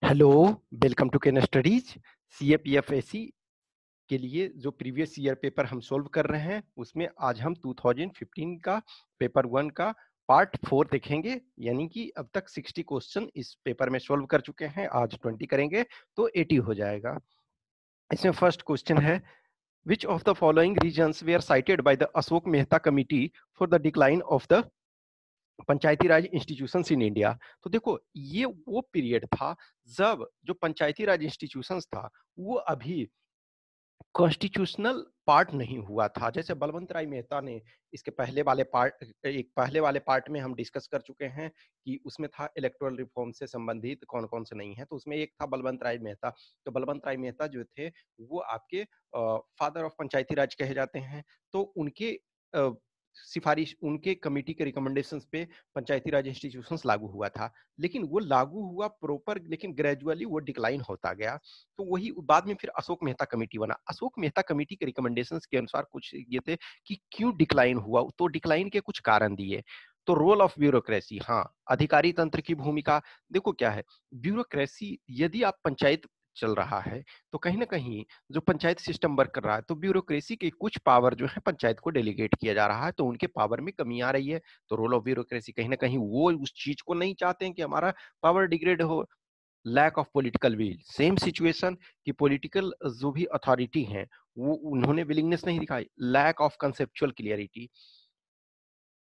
Hello, welcome to Ken Studies. CAPF AC के लिए जो प्रीवियस ईयर पेपर हम सोल्व कर रहे हैं उसमें आज हम 2015 का पेपर 1 का पार्ट 4 देखेंगे। यानी कि अब तक 60 क्वेश्चन इस पेपर में सोल्व कर चुके हैं, आज 20 करेंगे तो 80 हो जाएगा। इसमें फर्स्ट क्वेश्चन है, which of the following reasons were cited by the Ashok Mehta committee for the decline of the Panchayati Raj institutions in India. तो देखो, ये वो पीरियड था जब जो पंचायती राज इंस्टीट्यूशंस था वो अभी कॉन्स्टिट्यूशनल पार्ट नहीं हुआ था। जैसे बलवंत राय मेहता ने इसके पहले वाले पार्ट में हम डिस्कस कर चुके हैं कि उसमें था इलेक्टोरल रिफॉर्म से संबंधित कौन कौन से नहीं है, तो उसमें एक था बलवंत राय मेहता। तो बलवंत राय मेहता जो थे वो आपके फादर ऑफ पंचायती राज कहे जाते हैं। तो उनके सिफारिश, उनके कमेटी के रिकमेंडेशंस पे पंचायती राज इंस्टीट्यूशंस लागू हुआ था। लेकिन वो लागू हुआ प्रॉपर, लेकिन ग्रेजुअली वो डिक्लाइन होता गया। तो वही बाद में फिर अशोक मेहता कमेटी बना। अशोक मेहता कमेटी के रिकमेंडेशंस के अनुसार कुछ ये थे कि क्यों डिक्लाइन हुआ, तो डिक्लाइन के कुछ कारण दिए। तो रोल ऑफ ब्यूरोक्रेसी, हाँ, अधिकारी तंत्र की भूमिका। देखो क्या है, ब्यूरोक्रेसी, यदि आप पंचायत चल रहा है तो कहीं ना कहीं जो पंचायत सिस्टम वर्क कर रहा है तो ब्यूरोक्रेसी के कुछ पावर जो है पंचायत को डेलीगेट किया जा रहा है, तो उनके पावर में कमी आ रही है। तो रोल ऑफ ब्यूरोक्रेसी, कहीं ना कहीं वो उस चीज को नहीं चाहते हैं कि हमारा पावर डिग्रेड हो। Lack of political will, same situation कि पॉलिटिकल जो भी अथॉरिटी हैं वो उन्होंने विलिंगनेस नहीं दिखाई। लैक ऑफ कंसेप्चुअल क्लियरिटी,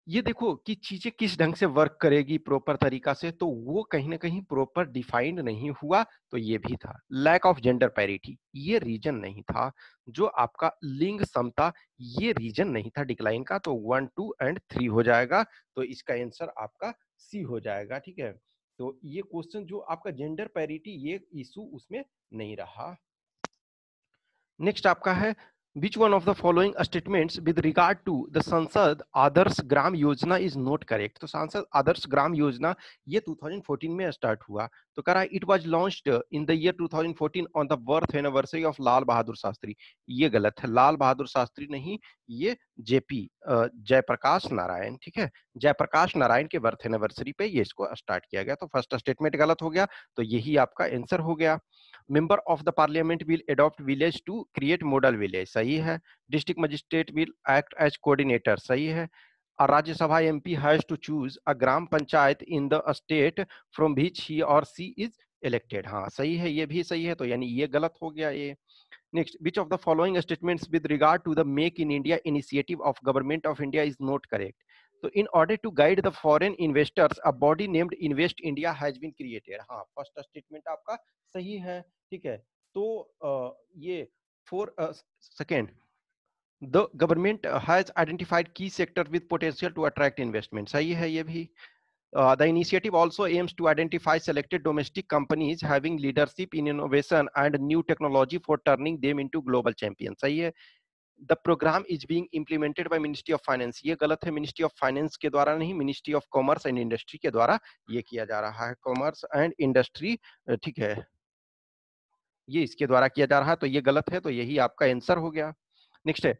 ये देखो कि चीजें किस ढंग से वर्क करेगी प्रॉपर तरीका से, तो वो कहीं ना कहीं प्रॉपर डिफाइंड नहीं हुआ। तो ये भी था। लैक ऑफ जेंडर पैरिटी, ये रीजन नहीं था। जो आपका लिंग समता, ये रीजन नहीं था डिक्लाइन का। तो 1, 2 एंड 3 हो जाएगा। तो इसका आंसर आपका सी हो जाएगा। ठीक है, तो ये क्वेश्चन जो आपका जेंडर पैरिटी, ये इशू उसमें नहीं रहा। नेक्स्ट आपका है, which one of the following statements with regard to the Sansad Adarsh Gram Yojana is not correct. तो संसद आदर्श ग्राम योजना ये 2014 में स्टार्ट हुआ। तो कह रहा है it was launched in the year 2014 on the birth anniversary of Lal Bahadur Shastri. ये गलत है, लाल बहादुर शास्त्री नहीं, ये जेपी जयप्रकाश नारायण। ठीक है, जयप्रकाश नारायण के बर्थ एनिवर्सरी पे ये इसको स्टार्ट किया गया। तो फर्स्ट स्टेटमेंट गलत हो गया, तो यही आपका आंसर हो गया। Member of the parliament will adopt village to create model village, सही है। District magistrate will act as coordinator, सही है। A Rajya Sabha MP has to choose a gram panchayat in the state from which he or she is elected। हाँ सही है, ये भी सही है, तो यानी ये गलत हो गया ये। Next, which of the following statements with regard to the make in India initiative of government of India is not correct. तो in order to guide the foreign investors a body named invest India has been created. हाँ, first statement आपका सही है। ठीक है, तो ये for second, the government has identified key sector with potential to attract investment, सही है ये भी। The initiative also aims to identify selected domestic companies having leadership in innovation and new technology for turning them into global champions, सही है। The program is being implemented by Ministry of Finance, ये गलत है, ministry of finance के द्वारा नहीं, ministry of commerce and industry के द्वारा ये किया जा रहा है। कॉमर्स एंड इंडस्ट्री, ठीक है, ये इसके द्वारा किया जा रहा है, तो ये गलत है, तो यही आपका आंसर हो गया। नेक्स्ट है,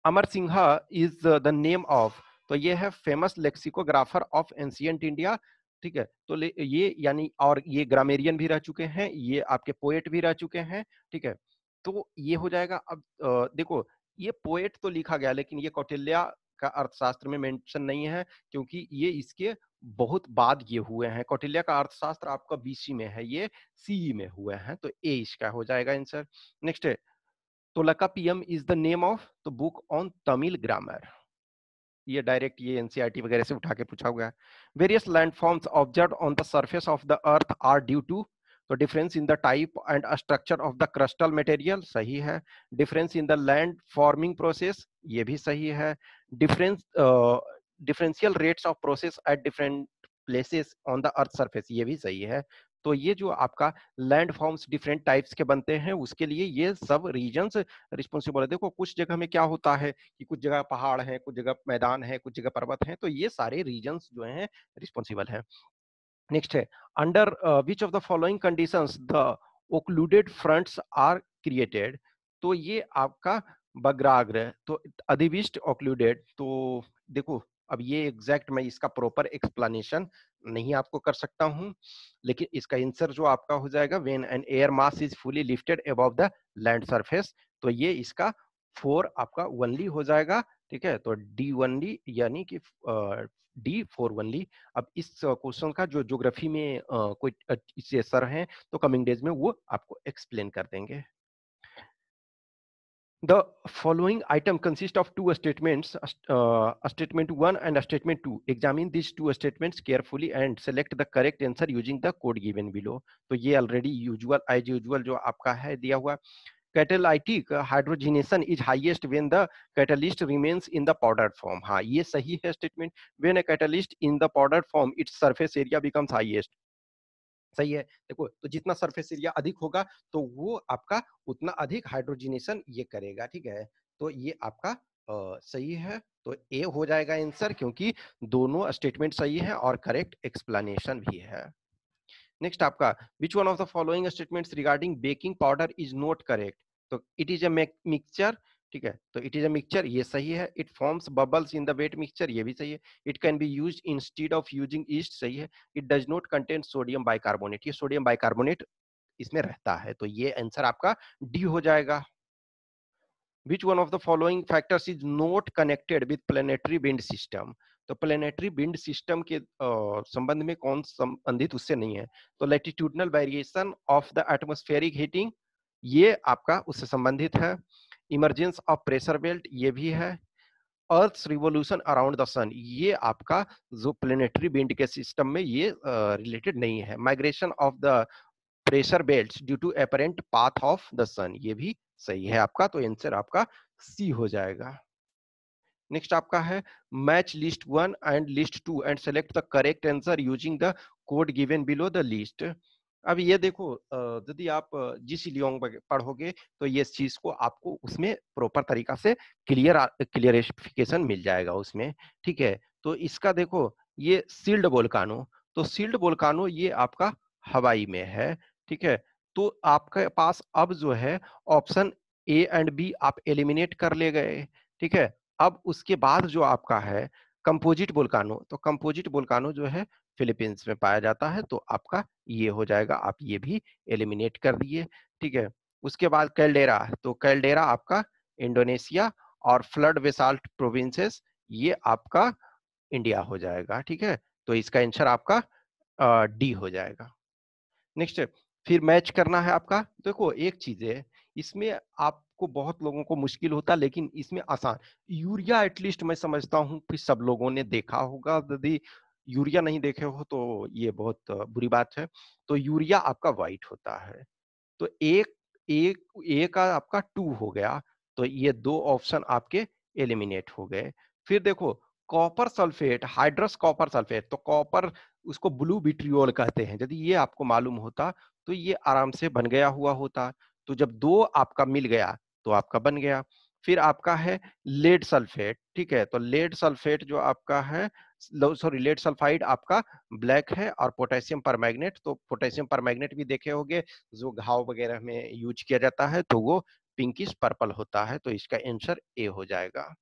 Amar Sinha is the name of. तो ये है famous lexicographer of ancient India. ठीक है, तो ये यानी, और ये ग्रामेरियन भी रह चुके हैं, ये आपके पोएट भी रह चुके हैं। ठीक है, तो ये हो जाएगा। अब देखो, ये पोएट तो लिखा गया, लेकिन ये कौटिल्य का अर्थशास्त्र में मेंशन नहीं है, क्योंकि ये इसके बहुत बाद ये हुए हैं। कौटिल्य का अर्थशास्त्र आपका बीसी में है, ये सीई में हुए हैं, तो ए इसका हो जाएगा आंसर। नेक्स्ट है, Tolkappiyam is the name of the book on Tamil grammar. ये डायरेक्ट ये एनसीईआरटी वगैरह से उठा के पूछा हुआ है। Various landforms observed on the surface of the earth are due to. तो difference in the type and structure of the crustal material, सही है। Difference in the land forming process, ये भी सही है। Difference differential rates of process at different places on the earth surface, ये भी सही है। तो ये जो आपका लैंड फॉर्म्स डिफरेंट टाइप्स के बनते हैं, उसके लिए ये सब रीजन्स रिस्पॉन्सिबल है। देखो, कुछ जगह में क्या होता है कि कुछ जगह पहाड़ है, कुछ जगह मैदान है, कुछ जगह पर्वत है, तो ये सारे रीजन्स जो हैं रिस्पॉन्सिबल है। नेक्स्ट है, under which of the following conditions the occluded fronts are created. तो ये आपका बग्राग्र, तो अधिविष्ट ओक्लूडेड। तो देखो, अब ये एग्जैक्ट मैं इसका प्रॉपर एक्सप्लेनेशन नहीं आपको कर सकता हूं, लेकिन इसका आंसर जो आपका हो जाएगा when an air mass is fully lifted above the land surface, तो ये इसका 4 आपका वनली हो जाएगा। ठीक है, तो डी वनली यानी कि डी 4 वनली। अब इस क्वेश्चन का जो ज्योग्राफी में कोई इससे सर हैं तो कमिंग डेज में वो आपको एक्सप्लेन कर देंगे। The following item consists of two statements, a statement 1 and a statement 2. Examine these two statements carefully and select the correct answer using the code given below. तो ये already usual as usual जो आपका है दिया हुआ। Catalytic hydrogenation is highest when the catalyst remains in the powdered form. हाँ, ये सही है statement. When a catalyst in the powdered form, its surface area becomes highest. सही है। देखो, तो जितना सरफेस एरिया अधिक होगा तो वो आपका उतना अधिक हाइड्रोजनेशन ये करेगा। ठीक है, तो ये आपका सही है, तो ए हो जाएगा आंसर, क्योंकि दोनों स्टेटमेंट सही है और करेक्ट एक्सप्लेनेशन भी है। नेक्स्ट आपका, which one of the following statements regarding baking powder is not correct? तो इट इज अ मिक्सचर। ठीक है, तो इट इज अ मिक्सचर, ये सही है। It forms bubbles in the wet mixture, ये भी सही है। It can be used instead of using yeast, सही है। It does not contain sodium bicarbonate, ये सोडियम बाइकार्बोनेट इसमें रहता है, तो ये आंसर आपका डी हो जाएगा। Which one of the following factors is not connected with planetary wind system? तो प्लेनेटरी विंड सिस्टम के संबंध में कौन संबंधित उससे नहीं है? तो latitudinal variation of the atmospheric heating, ये आपका उससे संबंधित है। इमरजेंस ऑफ प्रेशर बेल्ट, ये भी है। Earth revolution around the sun, ये आपका जो प्लेनेटरी विंड के सिस्टम में ये रिलेटेड नहीं है। Migration of the pressure belts due to apparent path of the sun, ये भी सही है आपका, तो आंसर आपका सी हो जाएगा। नेक्स्ट आपका है, match list 1 and list 2 and select the correct answer using the code given below the list. अब ये देखो, यदि आप जीसी लियोंग पढ़ोगे तो ये चीज को आपको उसमें प्रॉपर तरीका से क्लियरिफिकेशन मिल जाएगा उसमें। ठीक है, तो इसका देखो, ये सील्ड वोल्कानो, तो सील्ड वोल्कानो ये आपका हवाई में है। ठीक है, तो आपके पास अब जो है ऑप्शन ए एंड बी आप एलिमिनेट कर ले गए। ठीक है, अब उसके बाद जो आपका है कंपोजिट वोल्कानो, तो कंपोजिट वोल्कानो जो है फिलीपींस में पाया जाता है, तो आपका ये हो जाएगा, आप ये भी एलिमिनेट कर दिए। ठीक है, उसके बाद कैल्डेरा, तो कैल्डेरा आपका इंडोनेशिया, और फ्लड बेसाल्ट प्रोविंसेस ये आपका इंडिया हो जाएगा। ठीक है, तो इसका आंसर आपका डी हो जाएगा। नेक्स्ट, फिर मैच करना है आपका। देखो एक चीज है, इसमें आपको बहुत लोगों को मुश्किल होता है, लेकिन इसमें आसान। यूरिया एटलीस्ट मैं समझता हूँ कि सब लोगों ने देखा होगा, यदि यूरिया नहीं देखे हो तो ये बहुत बुरी बात है। तो यूरिया आपका व्हाइट होता है, तो एक एक ए का आपका 2 हो गया, तो ये दो ऑप्शन आपके एलिमिनेट हो गए। फिर देखो, copper sulphate, hydrous copper sulphate, तो कॉपर उसको ब्लू विट्रियोल कहते हैं, यदि ये आपको मालूम होता तो ये आराम से बन गया हुआ होता। तो जब दो आपका मिल गया तो आपका बन गया। फिर आपका है लेड सल्फेट। ठीक है, तो लेड सल्फेट जो आपका है, सॉरी लेड सल्फाइड आपका ब्लैक है, और पोटेशियम परमैंगनेट, तो पोटेशियम परमैंगनेट भी देखे होंगे जो घाव वगैरह में यूज किया जाता है, तो वो पिंकिश पर्पल होता है, तो इसका आंसर ए हो जाएगा।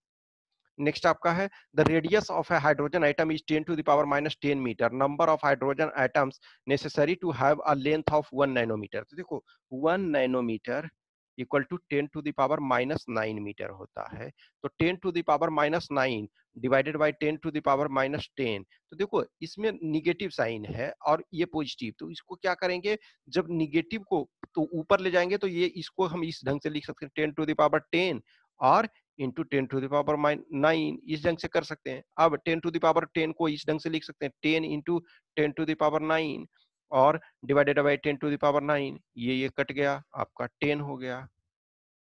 नेक्स्ट आपका है, the radius of a hydrogen atom is 10 to the power -10 metre, number of hydrogen atoms necessary to have a length of 1 nanometre. तो देखो 1 nanometre equal to 10 to the power -9 metre होता है, तो 10 to the power -9 divided by 10 to the power -10। तो देखो इसमें negative sign है और ये पॉजिटिव, तो इसको क्या करेंगे, जब निगेटिव को तो ऊपर ले जाएंगे, तो ये इसको हम इस ढंग से लिख सकते हैं 10 टू द पावर 10 और इंटू 10 टू द पावर -9, इस ढंग से कर सकते हैं। अब 10 टू द पावर 10 को इस ढंग से लिख सकते हैं 10 इंटू 10 टू द पावर 9 और divided by 10 to the power 9, ये कट गया, आपका 10 हो गया,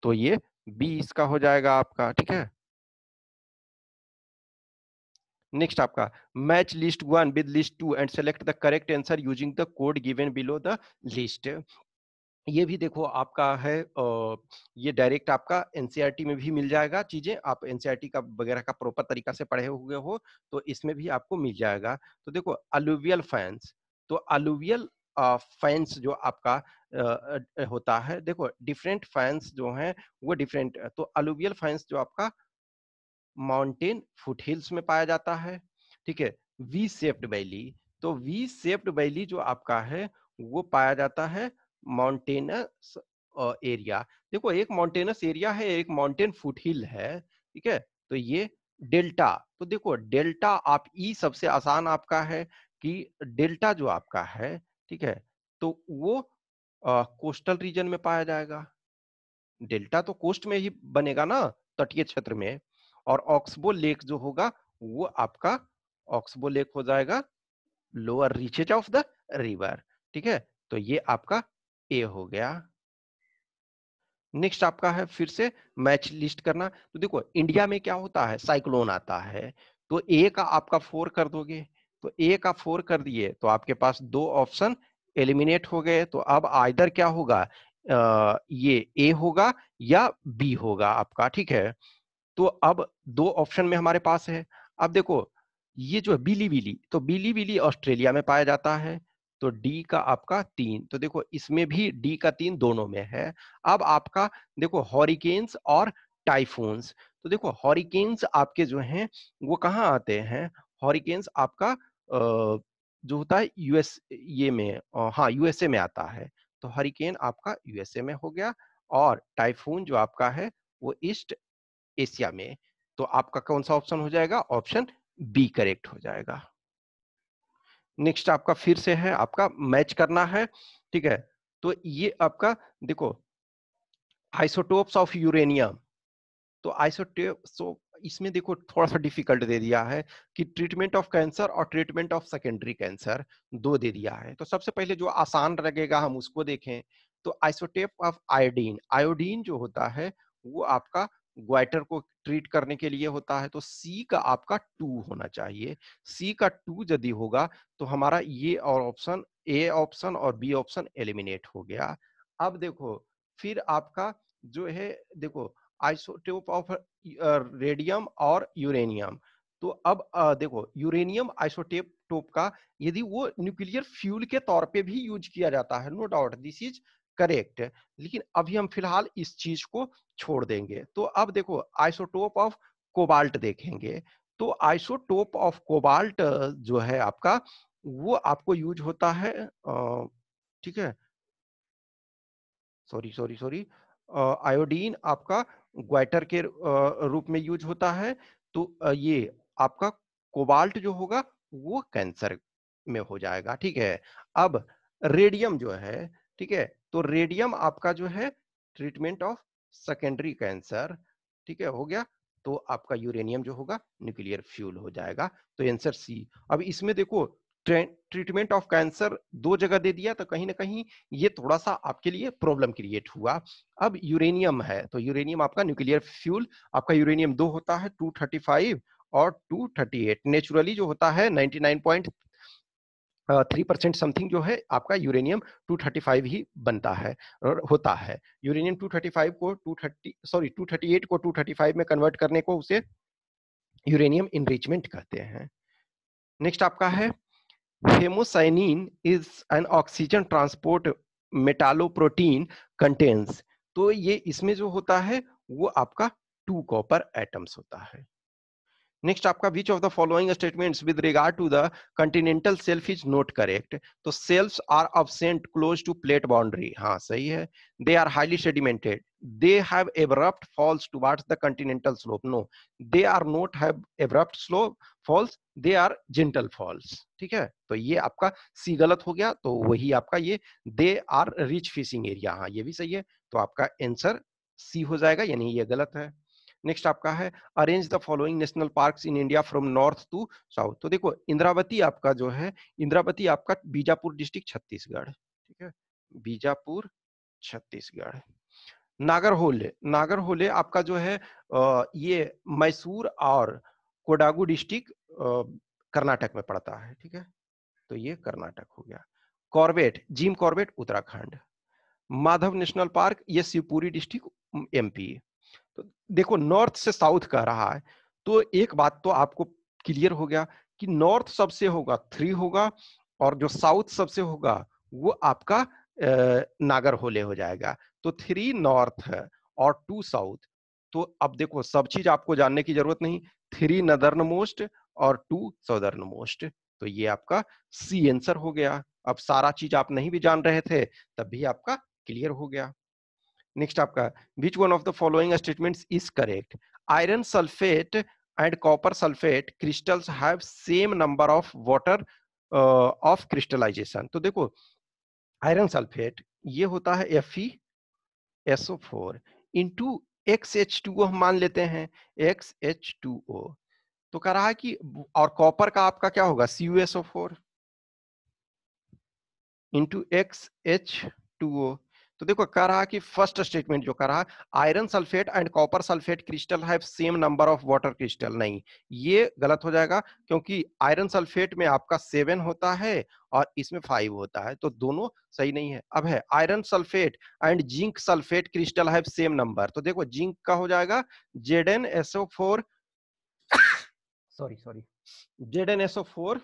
तो ये बी इसका हो जाएगा आपका। ठीक है, नेक्स्ट आपका, match list 1 with list 2 and select the correct answer using the code given below the list. ये भी देखो आपका है, ये डायरेक्ट आपका एनसीईआरटी में भी मिल जाएगा चीजें, आप एनसीईआरटी का वगैरह का प्रॉपर तरीका से पढ़े हुए हो तो इसमें भी आपको मिल जाएगा। तो देखो अलुवियल फैंस, तो अलुवियल फैंस जो आपका होता है, देखो डिफरेंट फैंस जो हैं वो डिफरेंट, तो अलुवियल फैंस जो आपका माउंटेन फुटहिल्स में पाया जाता है। ठीक है, वी शेप्ड वैली, तो वी शेप्ड वैली जो आपका है वो पाया जाता है माउंटेनस एरिया। देखो एक माउंटेनस एरिया है, एक माउंटेन फुटहिल है। ठीक है, तो ये डेल्टा, तो देखो डेल्टा आप ई सबसे आसान आपका है कि डेल्टा जो आपका है, ठीक है, तो वो कोस्टल रीजन में पाया जाएगा। डेल्टा तो कोस्ट में ही बनेगा ना, तटीय क्षेत्र में। और ऑक्सबो लेक जो होगा वो आपका ऑक्सबो लेक हो जाएगा lower reaches of the river. ठीक है, तो ये आपका ए हो गया। नेक्स्ट आपका है फिर से मैच लिस्ट करना। तो देखो इंडिया में क्या होता है, साइक्लोन आता है, तो ए का आपका 4 कर दोगे, तो ए का 4 कर दिए तो आपके पास दो ऑप्शन एलिमिनेट हो गए। तो अब आइदर क्या होगा, ये ए होगा या बी होगा आपका। ठीक है, तो अब दो ऑप्शन में हमारे पास है। अब देखो ये जो है बिली बिली, तो बिली बिली ऑस्ट्रेलिया में पाया जाता है, तो डी का आपका 3, तो देखो इसमें भी डी का 3 दोनों में है। अब आपका देखो हॉरिकेन्स और टाइफून्स, तो देखो हॉरिकेन्स आपके जो हैं वो कहाँ आते हैं, हॉरिकेन्स आपका जो होता है यूएस ये में, हाँ यूएसए में आता है, तो हरिकेन आपका यूएसए में हो गया। और टाइफून जो आपका है वो ईस्ट एशिया में। तो आपका कौन सा ऑप्शन हो जाएगा, ऑप्शन बी करेक्ट हो जाएगा। नेक्स्ट आपका फिर से है, आपका मैच करना है। ठीक है, तो ये आपका देखो आइसोटोप्स ऑफ यूरेनियम, तो आइसोटोप, सो इसमें देखो थोड़ा सा डिफिकल्ट दे दिया है कि ट्रीटमेंट ऑफ कैंसर और ट्रीटमेंट ऑफ सेकेंडरी कैंसर दो दे दिया है। तो सबसे पहले जो आसान लगेगा हम उसको देखें, तो आइसोटोप ऑफ आयोडीन, आयोडीन जो होता है वो आपका ग्वाइटर को ट्रीट करने के लिए होता है, तो सी का आपका 2 होना चाहिए। सी का 2 यदि होगा तो हमारा ये और ऑप्शन ए ऑप्शन और बी ऑप्शन एलिमिनेट हो गया। अब देखो फिर आपका जो है देखो आइसोटोप ऑफ रेडियम और यूरेनियम, तो अब देखो यूरेनियम आइसोटोप टोप का यदि वो न्यूक्लियर फ्यूल के तौर पे भी यूज किया जाता है, no doubt this is correct, लेकिन अभी हम फिलहाल इस चीज को छोड़ देंगे। तो अब देखो आइसोटोप ऑफ कोबाल्ट देखेंगे, तो आइसोटोप ऑफ कोबाल्ट जो है आपका वो आपको यूज होता है, ठीक है, सॉरी सॉरी सॉरी, आयोडीन आपका ग्वाइटर के रूप में यूज होता है। तो ये आपका कोबाल्ट जो होगा वो कैंसर में हो जाएगा। ठीक है, अब रेडियम जो है, ठीक है, तो रेडियम आपका जो है ट्रीटमेंट ऑफ सेकेंडरी कैंसर, ठीक है, हो गया। तो आपका यूरेनियम जो होगा न्यूक्लियर फ्यूल हो जाएगा। तो आंसर सी। अब इसमें देखो ट्रीटमेंट ऑफ कैंसर दो जगह दे दिया, तो कहीं ना कहीं ये थोड़ा सा आपके लिए प्रॉब्लम क्रिएट हुआ। अब यूरेनियम है, तो यूरेनियम आपका न्यूक्लियर फ्यूल, आपका यूरेनियम 2 होता है, 235 और 238। नेचुरली जो होता है 99.3% समथिंग जो है आपका यूरेनियम 235 ही बनता है और होता है। यूरेनियम 235 को 238 को 235 में कन्वर्ट करने को उसे यूरेनियम इनरिचमेंट कहते हैं। नेक्स्ट आपका है haemocyanin is an oxygen transport metalloprotein contains, तो ये इसमें जो होता है वो आपका 2 कॉपर एटम्स होता है। नेक्स्ट आपका which of the following statements with regard to the continental shelf is not correct, तो shelfs are absent close to plate boundary, हाँ सही है। They are highly sedimented, they have abrupt falls towards the continental slope, no they are not have abrupt slope falls, they are gentle falls। ठीक है, तो ये आपका सी गलत हो गया, तो वही आपका ये they are rich fishing area, हाँ ये भी सही है, तो आपका आंसर सी हो जाएगा, यानी ये गलत है। नेक्स्ट आपका है arrange the following national parks in India from north to south, तो देखो इंद्रावती आपका जो है, इंद्रावती आपका बीजापुर डिस्ट्रिक्ट छत्तीसगढ़, ठीक है, बीजापुर छत्तीसगढ़। नागरहोले, नागरहोले आपका जो है ये मैसूर और कोडागु डिस्ट्रिक्ट कर्नाटक में पड़ता है। ठीक है, तो ये कर्नाटक हो गया। Corbett, Jim Corbett Uttarakhand. Madhav national park ये शिवपुरी डिस्ट्रिक्ट एमपी। तो देखो नॉर्थ से साउथ कह रहा है, तो एक बात तो आपको क्लियर हो गया कि नॉर्थ सबसे होगा 3 होगा और जो साउथ सबसे होगा वो आपका नागरहोले हो जाएगा। तो 3 नॉर्थ और 2 साउथ, तो अब देखो सब चीज आपको जानने की जरूरत नहीं, 3 नदर्न मोस्ट और 2 सदर्न मोस्ट, तो ये आपका सी आंसर हो गया। अब सारा चीज आप नहीं भी जान रहे थे तब भी आपका क्लियर हो गया। नेक्स्ट आपका, which one of the following statements is correct? Iron sulphate and copper sulphate crystals have same number of water of crystallization. तो देखो आयरन सल्फेट ये होता है FeSO4 इंटू XH2O, हम मान लेते हैं XH2O। तो कह रहा है कि और कॉपर का आपका क्या होगा CuSO4 इंटू XH2O। तो देखो कह रहा है कि फर्स्ट स्टेटमेंट जो कह रहा है iron sulphate and copper sulphate crystal have same number of water crystal, नहीं ये गलत हो जाएगा, क्योंकि आयरन सल्फेट में आपका 7 होता है और इसमें 5 होता है, तो दोनों सही नहीं है। अब है iron sulphate and zinc sulphate crystal have same number, तो देखो जिंक का हो जाएगा ZnSO4 sorry sorry ZnSO4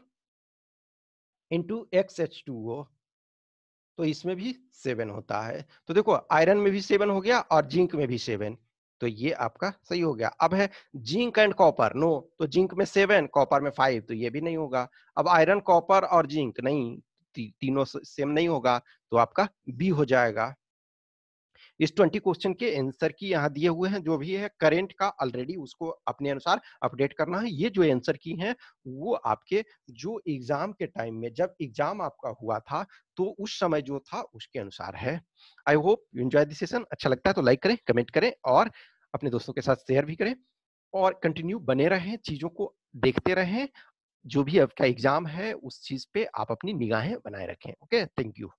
into XH2O, तो इसमें भी 7 होता है। तो देखो आयरन में भी 7 हो गया और जिंक में भी 7, तो ये आपका सही हो गया। अब है जिंक एंड कॉपर, नो, तो जिंक में 7 कॉपर में 5, तो ये भी नहीं होगा। अब आयरन कॉपर और जिंक नहीं, तीनों सेम नहीं होगा, तो आपका बी हो जाएगा। इस 20 क्वेश्चन के आंसर की यहाँ दिए हुए हैं, जो भी है करेंट का ऑलरेडी उसको अपने अनुसार अपडेट करना है। ये जो आंसर की हैं वो आपके जो एग्जाम के टाइम में जब एग्जाम आपका हुआ था तो उस समय जो था उसके अनुसार है। I hope you enjoy this session. अच्छा लगता है तो लाइक करें, कमेंट करें और अपने दोस्तों के साथ शेयर भी करें और कंटिन्यू बने रहें, चीजों को देखते रहें। जो भी आपका एग्जाम है उस चीज पे आप अपनी निगाहें बनाए रखें। Okay, thank you.